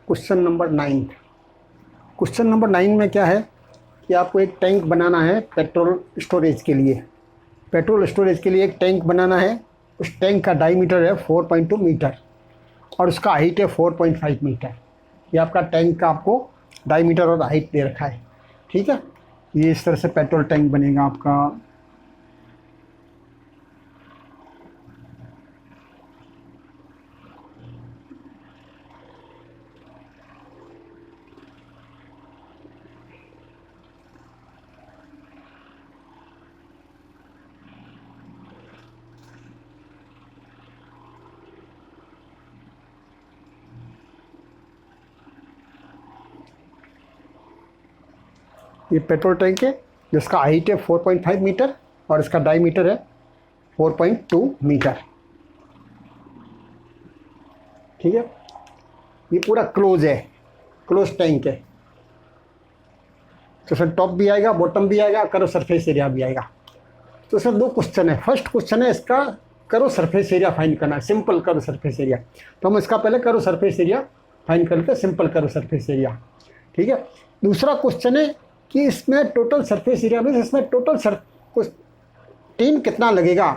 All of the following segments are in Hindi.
Question number 9। क्वेश्चन नंबर 9 में क्या है कि आपको एक टैंक बनाना है पेट्रोल स्टोरेज के लिए। पेट्रोल स्टोरेज के लिए एक टैंक बनाना है। उस टैंक का डायमीटर है 4.2 मीटर और उसका हाइट है 4.5 मीटर। ये आपका टैंक का आपको डायमीटर और हाइट दे रखा है। ठीक है, ये इस तरह से पेट्रोल टैंक बनेगा आपका। ये पेट्रोल टैंक है जिसका हाइट है 4.5 मीटर और इसका डायमीटर है 4.2 मीटर। ठीक है, ये पूरा क्लोज है, क्लोज टैंक है। तो सर टॉप भी आएगा, बॉटम भी आएगा, करो सरफेस एरिया भी आएगा। तो सर 2 क्वेश्चन है। फर्स्ट क्वेश्चन है इसका करो सरफेस एरिया फाइंड करना है, सिंपल करो सरफेस एरिया। तो हम इसका पहले करो सरफेस एरिया फाइंड करते हैं, सिंपल करो सरफेस एरिया। ठीक है, दूसरा क्वेश्चन है कि इसमें टोटल सरफेस एरिया में इसमें टोटल टीम कितना लगेगा,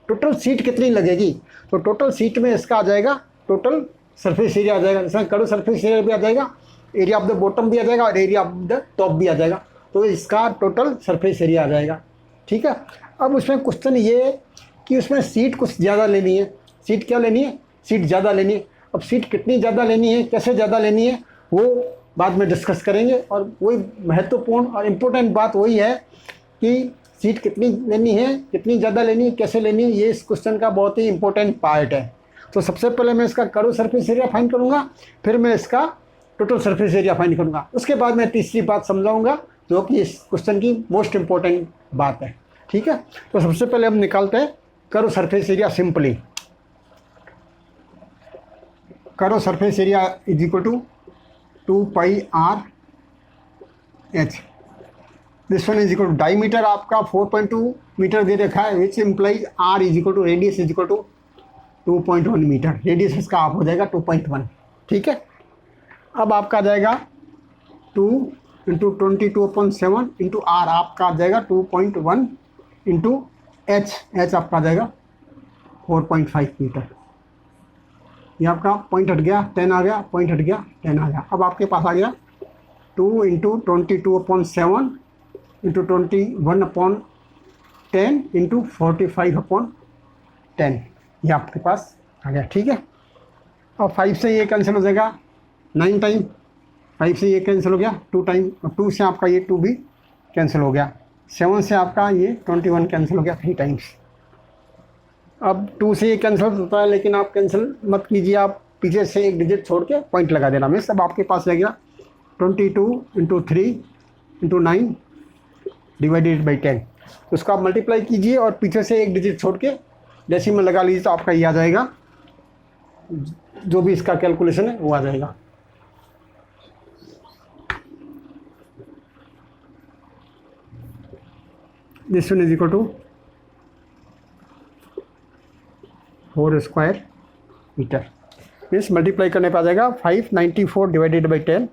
टोटल सीट कितनी लगेगी। तो टोटल सीट में इसका आ जाएगा टोटल सरफेस एरिया आ जाएगा। इसमें करो सरफेस एरिया भी आ जाएगा, एरिया ऑफ द बॉटम भी आ जाएगा और एरिया ऑफ द टॉप भी आ जाएगा। तो इसका टोटल सरफेस एरिया आ जाएगा। ठीक है, अब उसमें क्वेश्चन ये है कि उसमें सीट कुछ ज़्यादा लेनी है। सीट क्या लेनी है, सीट ज़्यादा लेनी है। अब सीट कितनी ज़्यादा लेनी है, कैसे ज़्यादा लेनी है, वो बाद में डिस्कस करेंगे। और वही महत्वपूर्ण और इम्पोर्टेंट बात वही है कि सीट कितनी लेनी है, कितनी ज़्यादा लेनी है, कैसे लेनी है, ये इस क्वेश्चन का बहुत ही इंपॉर्टेंट पार्ट है। तो सबसे पहले मैं इसका करो सरफेस एरिया फाइंड करूँगा, फिर मैं इसका टोटल सरफेस एरिया फाइंड करूँगा। उसके बाद मैं तीसरी बात समझाऊँगा जो कि इस क्वेश्चन की मोस्ट इम्पोर्टेंट बात है। ठीक है, तो सबसे पहले हम निकालते हैं curved surface area simply. Curved surface area is equal to 2 pi R H. This one is equal to diameter आपका 4.2 मीटर दे रखा है, which implies R is equal to radius is equal to 2.1 meter. Radius इसका आप हो जाएगा 2.1। ठीक है, अब आपका आ जाएगा 2 इंटू 22/7 इंटू आर आपका आ जाएगा 2.1 इंटू एच आपका आ जाएगा 4.5 मीटर। ये आपका पॉइंट हट गया, 10 आ गया, पॉइंट हट गया, 10 आ गया। अब आपके पास आ गया 2 इंटू 22/7 इंटू 21/10 इंटू 45/10। ये आपके पास आ गया। ठीक है, और 5 से ये कैंसिल हो जाएगा 9 टाइम, 5 से ये कैंसिल हो गया 2 टाइम, और 2 से आपका ये 2 भी कैंसिल हो गया। 7 से आपका ये 21 कैंसिल हो गया 3 टाइम्स। अब 2 से ये कैंसिल होता है, लेकिन आप कैंसिल मत कीजिए, आप पीछे से एक डिजिट छोड़ के पॉइंट लगा देना। मीन्स अब आपके पास रह गया 22 इंटू 3 इंटू 9 डिवाइडेड बाई 10। तो उसको आप मल्टीप्लाई कीजिए और पीछे से एक डिजिट छोड़ के डेसिमल लगा लीजिए, तो आपका ये आ जाएगा, जो भी इसका कैलकुलेशन है वो आ जाएगा। This one is equal to 4 square meter. Means multiply करने पर आ जाएगा 594 डिवाइडेड बाई 10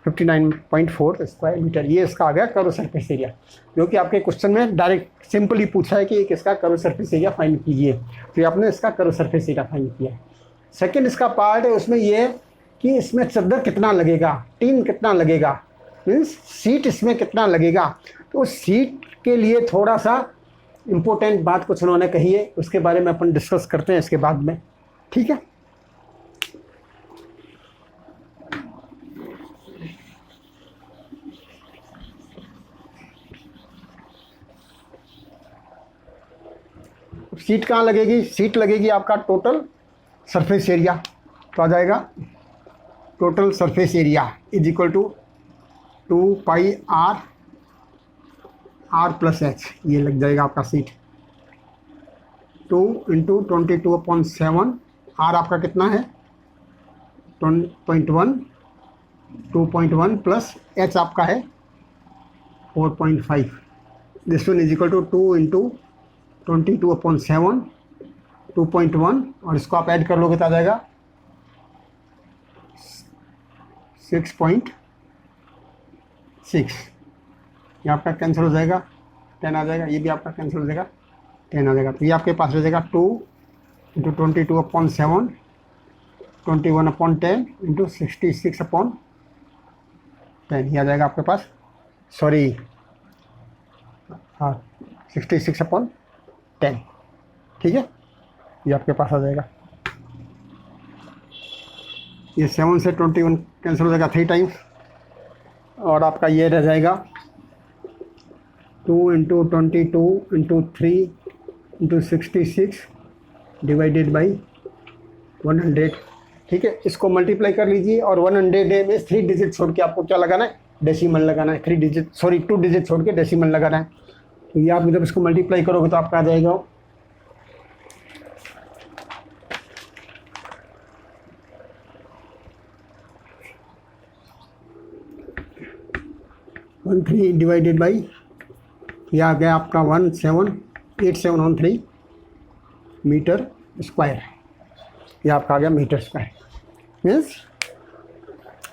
59.4 स्क्वायर मीटर। ये इसका आ गया करो सरफेस एरिया, जो कि आपके क्वेश्चन में डायरेक्ट सिंपली पूछा है कि इसका करो सरफेस एरिया फाइंड कीजिए। तो आपने इसका करो सरफेस एरिया फाइंड किया। सेकेंड इसका पार्ट है, उसमें ये है कि इसमें चद्दर कितना लगेगा, टीन कितना लगेगा, मीन्स सीट इसमें कितना लगेगा। तो सीट के लिए थोड़ा सा इम्पोर्टेंट बात कुछ उन्होंने कही है, उसके बारे में अपन डिस्कस करते हैं इसके बाद में। ठीक है, सीट कहाँ लगेगी, सीट लगेगी आपका टोटल सरफेस एरिया। तो आ जाएगा total surface area is equal to 2 pi R plus H. ये लग जाएगा आपका सीट 2 इंटू 22/7। आर आपका कितना है 2.1 प्लस एच आपका है 4.5। This one is equal to 2 into 22/7 2.1, और इसको आप ऐड कर लोगे तो आ जाएगा 6.6, ये आपका कैंसिल हो जाएगा, 10 आ जाएगा, ये भी आपका कैंसिल हो जाएगा, 10 आ जाएगा। तो ये आपके पास रह जाएगा 2 × 22/7, 21/10 × 66/10, ये आ जाएगा आपके पास, सॉरी हाँ 66/10, ठीक है, ये आपके पास आ जाएगा। ये 7 से 21 कैंसिल हो जाएगा 3 टाइम्स, और आपका ये रह जाएगा 2 × 22 × 3 × 66 डिवाइडेड बाई 100, ठीक है। इसको मल्टीप्लाई कर लीजिए, और 100 में 3 डिजिट छोड़ के आपको क्या लगाना है, डेसिमल लगाना है, 2 डिजिट छोड़ के डेसिमल लगाना है। तो ये आप जब इसको मल्टीप्लाई करोगे तो आपका आ जाएगा 13 डिवाइडेड बाई, ये आ गया आपका 178713 मीटर स्क्वायर, ये आपका आ गया मीटर स्क्वायर। मीन्स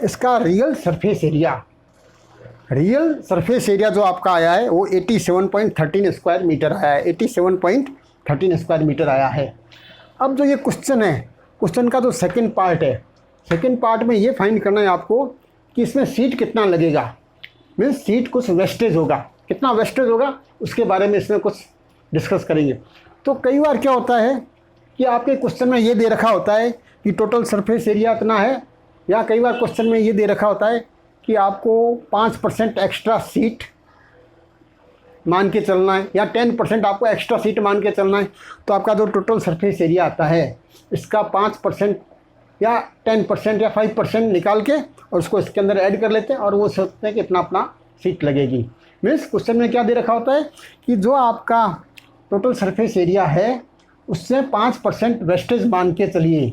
इसका रियल सरफेस एरिया जो आपका आया है वो 87.13 स्क्वायर मीटर आया है, 87.13 स्क्वायर मीटर आया है। अब जो ये क्वेश्चन है, क्वेश्चन का जो सेकंड पार्ट है, सेकंड पार्ट में ये फाइंड करना है आपको कि इसमें सीट कितना लगेगा, मीन्स सीट कुछ वेस्टेज होगा, कितना वेस्टेज होगा उसके बारे में इसमें कुछ डिस्कस करेंगे। तो कई बार क्या होता है कि आपके क्वेश्चन में ये दे रखा होता है कि टोटल सरफेस एरिया इतना है, या कई बार क्वेश्चन में ये दे रखा होता है कि आपको 5% एक्स्ट्रा सीट मान के चलना है, या 10% आपको एक्स्ट्रा सीट मान के चलना है। तो आपका जो टोटल सरफेस एरिया आता है इसका 5% या 10% या 5% निकाल के और उसको इसके अंदर ऐड कर लेते हैं, और वो सोचते हैं कि इतना अपना सीट लगेगी। मीन्स क्वेश्चन में क्या दे रखा होता है कि जो आपका टोटल सरफेस एरिया है उससे 5% वेस्टेज मान के चलिए,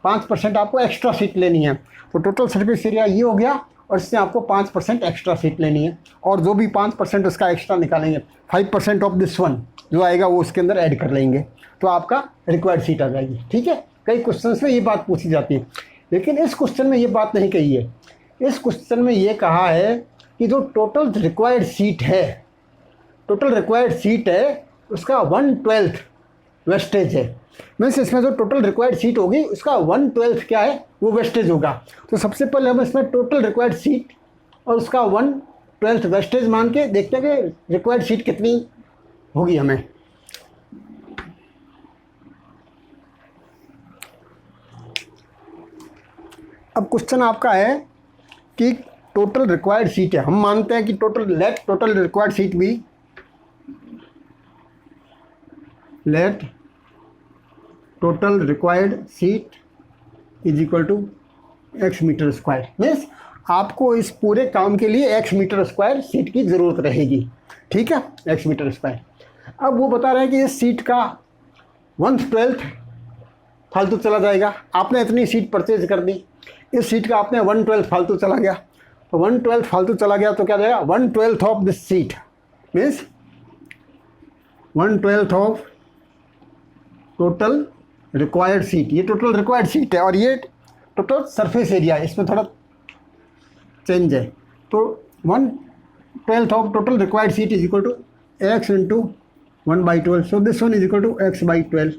5% आपको एक्स्ट्रा सीट लेनी है। तो टोटल सरफेस एरिया ये हो गया, और इससे आपको 5% एक्स्ट्रा सीट लेनी है, और जो भी 5% उसका एक्स्ट्रा निकालेंगे 5% ऑफ दिस वन जो आएगा वो उसके अंदर ऐड कर लेंगे, तो आपका रिक्वायर्ड सीट आ जाएगी, ठीक है। कई क्वेश्चन में ये बात पूछी जाती है, लेकिन इस क्वेश्चन में ये बात नहीं कही है। इस क्वेश्चन में ये कहा है कि जो टोटल रिक्वायर्ड सीट है उसका 1/12 वेस्टेज है। मीन्स इसमें जो टोटल रिक्वायर्ड सीट होगी उसका 1/12 क्या है, वो वेस्टेज होगा। तो सबसे पहले हम इसमें टोटल रिक्वायर्ड सीट और उसका 1/12 वेस्टेज मान के देखते हैं कि रिक्वायर्ड सीट कितनी होगी हमें। अब क्वेश्चन आपका है कि टोटल रिक्वायर्ड सीट है, हम मानते हैं कि टोटल रिक्वायर्ड सीट भी let total required sheet is equal to x meter square. Means आपको इस पूरे काम के लिए x मीटर स्क्वायर सीट की ज़रूरत रहेगी, ठीक है, x मीटर स्क्वायर। अब वो बता रहे हैं कि इस सीट का 1/12 फालतू चला जाएगा। आपने इतनी सीट परचेज कर दी, इस सीट का आपने 1/12 फालतू चला गया, तो 1/12 फालतू चला गया तो क्या जाएगा, 1/12 of this seat means 1/12 of total required seat. ये टोटल रिक्वायर्ड सीट है और ये टोटल सरफेस एरिया है, इसमें थोड़ा चेंज है। तो 1/12 of total required sheet is equal to x into 1/12। So this one is equal to x/12।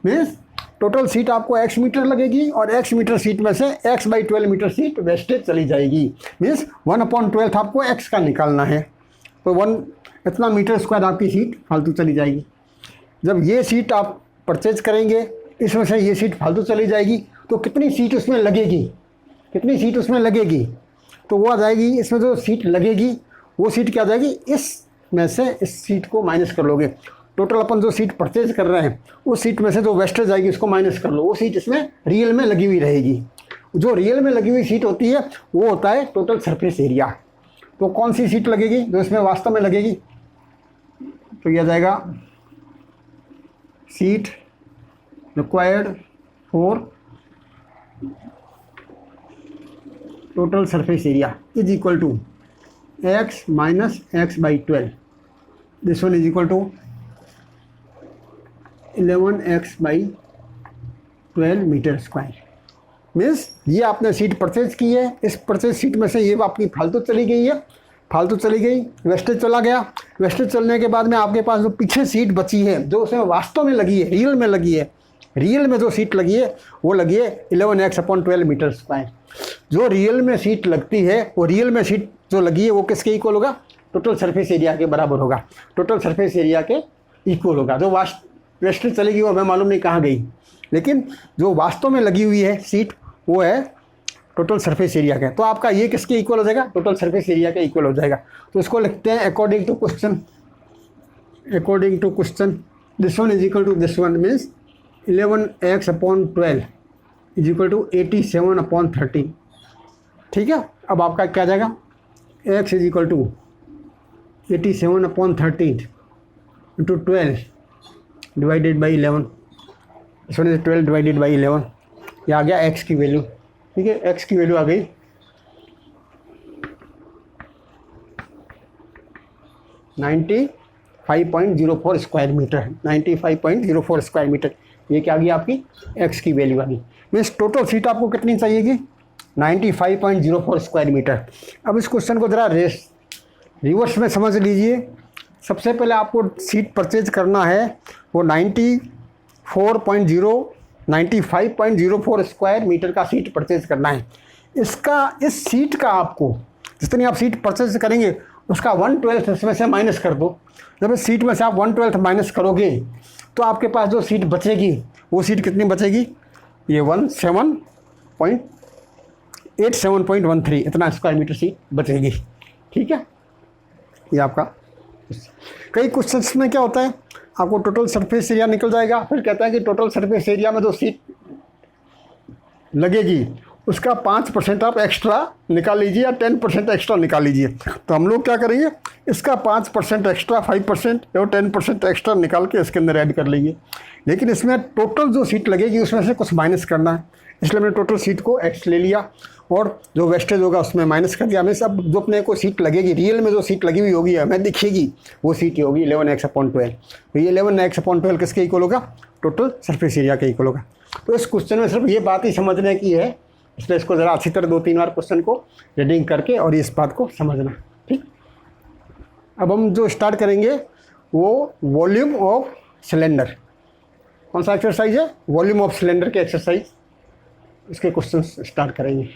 Means total sheet आपको x मीटर लगेगी और x मीटर सीट में से x/12 मीटर सीट वेस्टेज चली जाएगी। मीन्स 1/12 आपको x का निकालना है, तो 1 इतना मीटर स्क्वायर आपकी सीट फालतू चली जाएगी। जब ये सीट आप परचेज करेंगे, इसमें से ये सीट फालतू चली जाएगी, तो कितनी सीट उसमें लगेगी, तो वो आ जाएगी, इसमें जो सीट लगेगी वो सीट क्या आ जाएगी, इसमें से इस सीट को माइनस कर लोगे। टोटल अपन जो सीट परचेज कर रहे हैं उस सीट में से जो वेस्टेज आएगी उसको माइनस कर लो, वो सीट इसमें रियल में लगी हुई रहेगी। जो रियल में लगी हुई सीट होती है वो होता है टोटल सरफेस एरिया। तो कौन सी सीट लगेगी जो इसमें वास्तव में लगेगी, तो यह जाएगा sheet required for total surface area is equal to x minus x/12। This one is equal to 11x/12 meter square. Means ये आपने सीट परचेज की है, इस परचेज सीट में से ये आपकी फालतू चली गई है, फालतू चली गई, वेस्टेज चला गया। वेस्टेज चलने के बाद में आपके पास जो पीछे सीट बची है, जो उसमें वास्तव में लगी है, रियल में लगी है, रियल में जो सीट लगी है वो लगी है 11x/12 मीटर स्क्वायर। जो रियल में सीट लगती है, वो रियल में सीट जो लगी है वो किसके इक्वल होगा? टोटल सरफेस एरिया के बराबर होगा, टोटल सरफेस एरिया के इक्वल होगा। जो वेस्टेज चलेगी वो हमें मालूम नहीं कहाँ गई, लेकिन जो वास्तव में लगी हुई है सीट वो है टोटल सरफेस एरिया का। तो आपका ये किसके इक्वल हो जाएगा? टोटल सरफेस एरिया के इक्वल हो जाएगा। तो इसको लिखते हैं according to question, this one is equal to this one, means 11x/12 is equal to 87/13। ठीक है, अब आपका क्या जाएगा? x is equal to 87/13 into 12 divided by 11, this one is 12 divided by 11। ये आ गया x की वैल्यू। ठीक है, x की वैल्यू आ गई 95.04 स्क्वायर मीटर, 95.04 स्क्वायर मीटर। ये क्या आ गई आपकी? x की वैल्यू आ गई। मीन्स टोटल सीट आपको कितनी चाहिएगी? 95.04 स्क्वायर मीटर। अब इस क्वेश्चन को ज़रा रिवर्स में समझ लीजिए। सबसे पहले आपको सीट परचेज करना है, वो 95.04 स्क्वायर मीटर का सीट परचेज करना है। इस सीट का आपको जितनी आप सीट परचेज करेंगे उसका 1/12 इसमें से माइनस कर दो। जब इस सीट में से आप 1/12 माइनस करोगे तो आपके पास जो सीट बचेगी वो सीट कितनी बचेगी? ये 87.13 इतना स्क्वायर मीटर सीट बचेगी। ठीक है, ये आपका। कई क्वेश्चंस में क्या होता है, आपको टोटल सरफेस एरिया निकल जाएगा, फिर कहता है कि टोटल सरफेस एरिया में जो सीट लगेगी उसका 5% आप एक्स्ट्रा निकाल लीजिए या 10% एक्स्ट्रा निकाल लीजिए। तो हम लोग क्या करेंगे, इसका 5% एक्स्ट्रा, 5% और 10% एक्स्ट्रा निकाल के इसके अंदर ऐड कर लेंगे। लेकिन इसमें टोटल जो सीट लगेगी उसमें से कुछ माइनस करना है, इसलिए हमने टोटल सीट को x ले लिया और जो वेस्टेज होगा उसमें माइनस कर दिया। हमें सब जो अपने को सीट लगेगी, रियल में जो सीट लगी हुई होगी हमें दिखेगी, वो सीट होगी 11x/12। तो ये 11x/12 किसके इक्वल होगा? टोटल सरफेस एरिया के इक्वल होगा। तो इस क्वेश्चन में सिर्फ ये बात ही समझने की है, इसलिए इसको ज़रा अच्छी तरह 2-3 बार क्वेश्चन को रीडिंग करके और इस बात को समझना। ठीक, अब हम जो स्टार्ट करेंगे वो वॉल्यूम ऑफ सिलेंडर। कौन सा एक्सरसाइज है? वॉल्यूम ऑफ सिलेंडर के एक्सरसाइज, इसके क्वेश्चन स्टार्ट करेंगे।